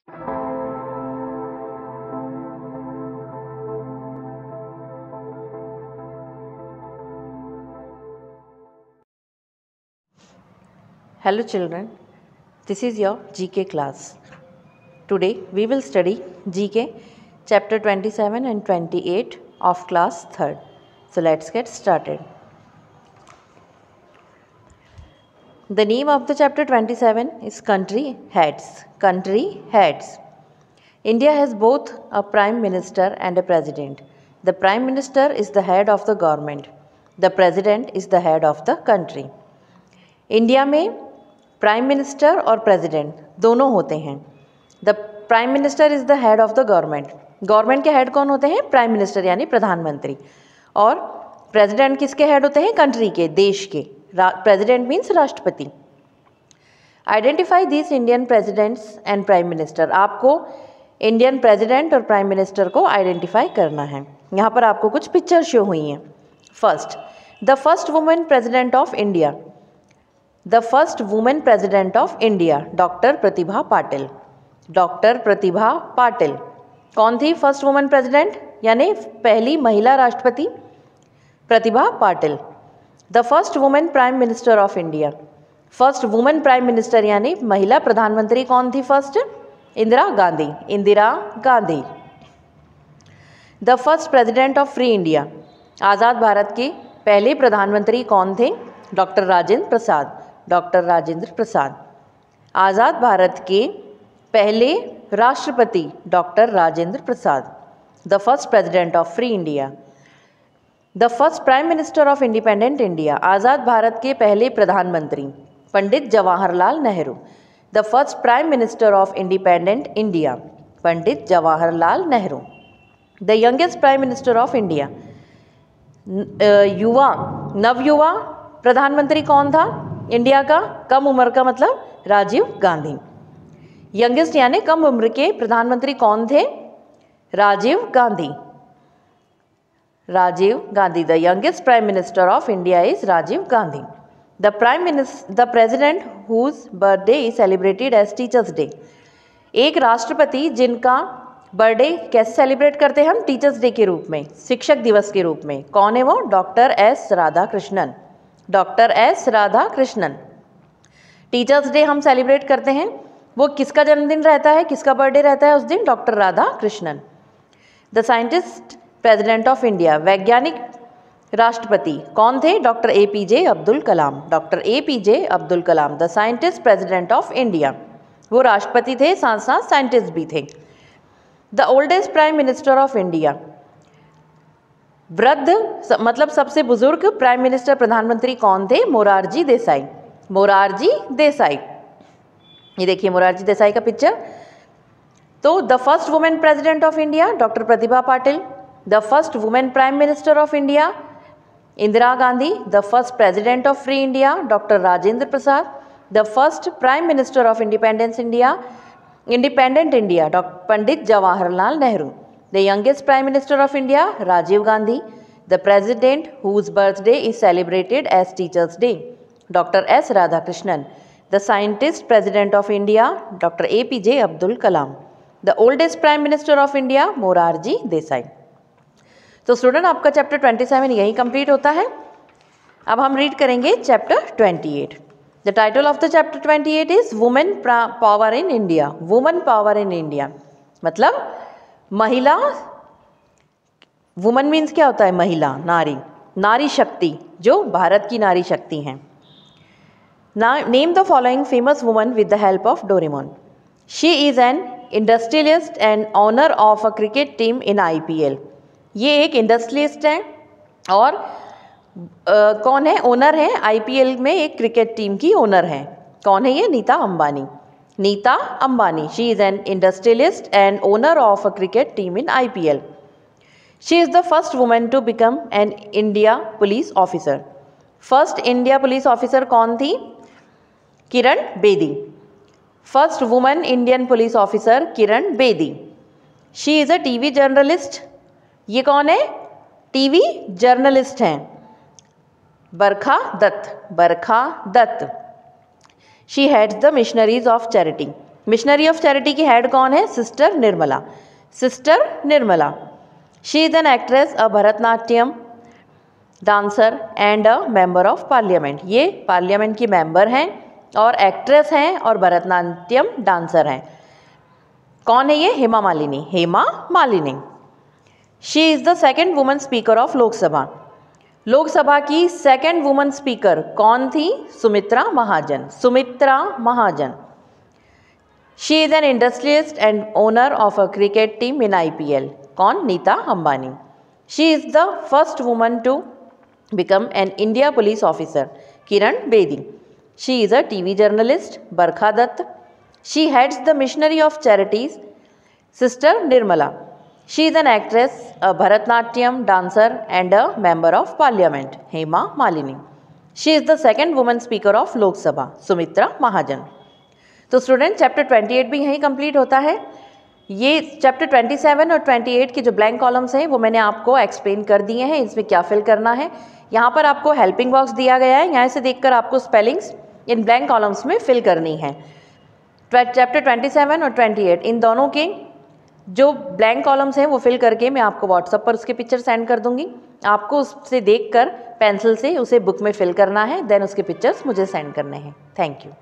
Hello children, this is your GK class. Today we will study GK chapter 27 and 28 of class 3rd. So let's get started. The name of the chapter 27 is Country Heads. Country Heads. India has both a Prime Minister and a President. The Prime Minister is the head of the government. The President is the head of the country. India में prime minister और president दोनों होते हैं. The prime minister is the head of the government. Government के head कौन होते हैं? Prime minister यानी प्रधानमंत्री. और प्रेसिडेंट किसके हेड होते हैं? कंट्री के, देश के. प्रेसिडेंट मीन्स राष्ट्रपति. Identify this Indian presidents and prime minister. आपको इंडियन प्रेसिडेंट और प्राइम मिनिस्टर को आइडेंटिफाई करना है. यहाँ पर आपको कुछ पिक्चर शो हुई हैं. First, the first women president of India. The first women president of India doctor Pratibha Patil. Doctor Pratibha Patil कौन थी? फर्स्ट वुमेन प्रेसिडेंट यानी पहली महिला राष्ट्रपति Pratibha Patil. The first women prime minister of India. First women prime minister यानी महिला प्रधानमंत्री कौन थी? First Indira Gandhi. Indira Gandhi. The first president of free India. आज़ाद भारत के पहले प्रधानमंत्री कौन थे? डॉक्टर राजेंद्र प्रसाद. डॉक्टर राजेंद्र प्रसाद. आज़ाद भारत के पहले राष्ट्रपति doctor Rajendra Prasad. The first president of free India. The first prime minister of independent India. आज़ाद भारत के पहले प्रधानमंत्री Pandit Jawaharlal Nehru. The first prime minister of independent India Pandit Jawaharlal Nehru. The youngest prime minister of India. युवा नवयुवा प्रधानमंत्री कौन था इंडिया का? कम उम्र का मतलब राजीव गांधी. यंगेस्ट यानी कम उम्र के प्रधानमंत्री कौन थे? Rajiv Gandhi. Rajiv Gandhi. The youngest prime minister of India is Rajiv Gandhi. The president whose birthday is celebrated as teachers day. एक राष्ट्रपति जिनका बर्थडे कैसे सेलिब्रेट करते हैं हम? टीचर्स डे के रूप में, शिक्षक दिवस के रूप में. कौन है वो? Doctor S Radhakrishnan. Doctor S Radhakrishnan. Teachers day हम सेलिब्रेट करते हैं. वो किसका जन्मदिन रहता है, किसका बर्थडे रहता है उस दिन? Doctor Radhakrishnan. The scientist president of India. वैज्ञानिक राष्ट्रपति कौन थे? Doctor APJ Abdul Kalam. Doctor APJ Abdul Kalam. The scientist president of India. वो राष्ट्रपति थे, साथ साथ साइंटिस्ट भी थे. The oldest prime minister of India. वृद्ध मतलब सबसे बुजुर्ग प्राइम मिनिस्टर प्रधानमंत्री कौन थे? मोरारजी देसाई. मोरारजी देसाई. ये देखिए मोरारजी देसाई का पिक्चर. तो the first women president of India doctor Pratibha Patil. The first women prime minister of India Indira Gandhi. The first president of free India doctor Rajendra Prasad. The first prime minister of independent India doctor Pandit Jawaharlal Nehru. The youngest prime minister of India Rajiv Gandhi. The president whose birthday is celebrated as teachers day doctor S Radhakrishnan. The scientist president of India doctor APJ Abdul Kalam. The oldest prime minister of India Morarji Desai. तो student आपका chapter 27 यही complete होता है. अब हम read करेंगे chapter 28. The title of the chapter 28 is women power in India. Women power in India मतलब महिला. वुमन मीन्स क्या होता है? महिला, नारी. नारी शक्ति, जो भारत की नारी शक्ति हैं. Name the following famous woman with the help of Doraemon. She is an industrialist and owner of a cricket team in IPL. ये एक इंडस्ट्रियलिस्ट है और कौन है? ओनर है. IPL में एक क्रिकेट टीम की ओनर है. कौन है ये? Nita Ambani. Nita Ambani. She is an industrialist and owner of a cricket team in IPL. She is the first woman to become an India police officer. First India police officer कौन थी? Kiran Bedi. First woman Indian police officer Kiran Bedi. She is a TV journalist. ये कौन है? TV journalist हैं. Barkha Dutt. Barkha Dutt. She heads the missionaries of charity. Missionary of charity की head कौन है? Sister Nirmala. Sister Nirmala. She is an actress, a Bharatanatyam dancer and a member of parliament. ये parliament की member हैं और एक्ट्रेस हैं और भरतनाट्यम डांसर हैं। कौन है ये? Hema Malini. Hema Malini. She is the second woman speaker of Lok Sabha. Lok Sabha की सेकेंड वुमन स्पीकर कौन थी? Sumitra Mahajan. Sumitra Mahajan. She is an industrialist and owner of a cricket team in IPL। कौन? Nita Ambani. She is the first woman to become an India police officer, Kiran Bedi. She is a TV journalist, Barkha Dutt. She heads the Missionary of Charities, Sister Nirmala. She is an actress, a Bharatnatyam dancer and a member of parliament, Hema Malini. She is the second woman speaker of Lok Sabha, Sumitra Mahajan. तो student chapter 28 भी यहीं complete होता है। ये chapter 27 और 28 के जो blank columns हैं वो मैंने आपको एक्सप्लेन कर दिए हैं, इसमें क्या फिल करना है। यहाँ पर आपको हेल्पिंग बॉक्स दिया गया है, यहाँ से देखकर आपको स्पेलिंग्स इन ब्लैंक कॉलम्स में फिल करनी है। चैप्टर 27 और 28 इन दोनों के जो ब्लैंक कॉलम्स हैं वो फिल करके मैं आपको व्हाट्सएप पर उसके पिक्चर सेंड कर दूंगी। आपको उससे देखकर पेंसिल से उसे बुक में फिल करना है, देन उसके पिक्चर्स मुझे सेंड करने हैं। Thank you.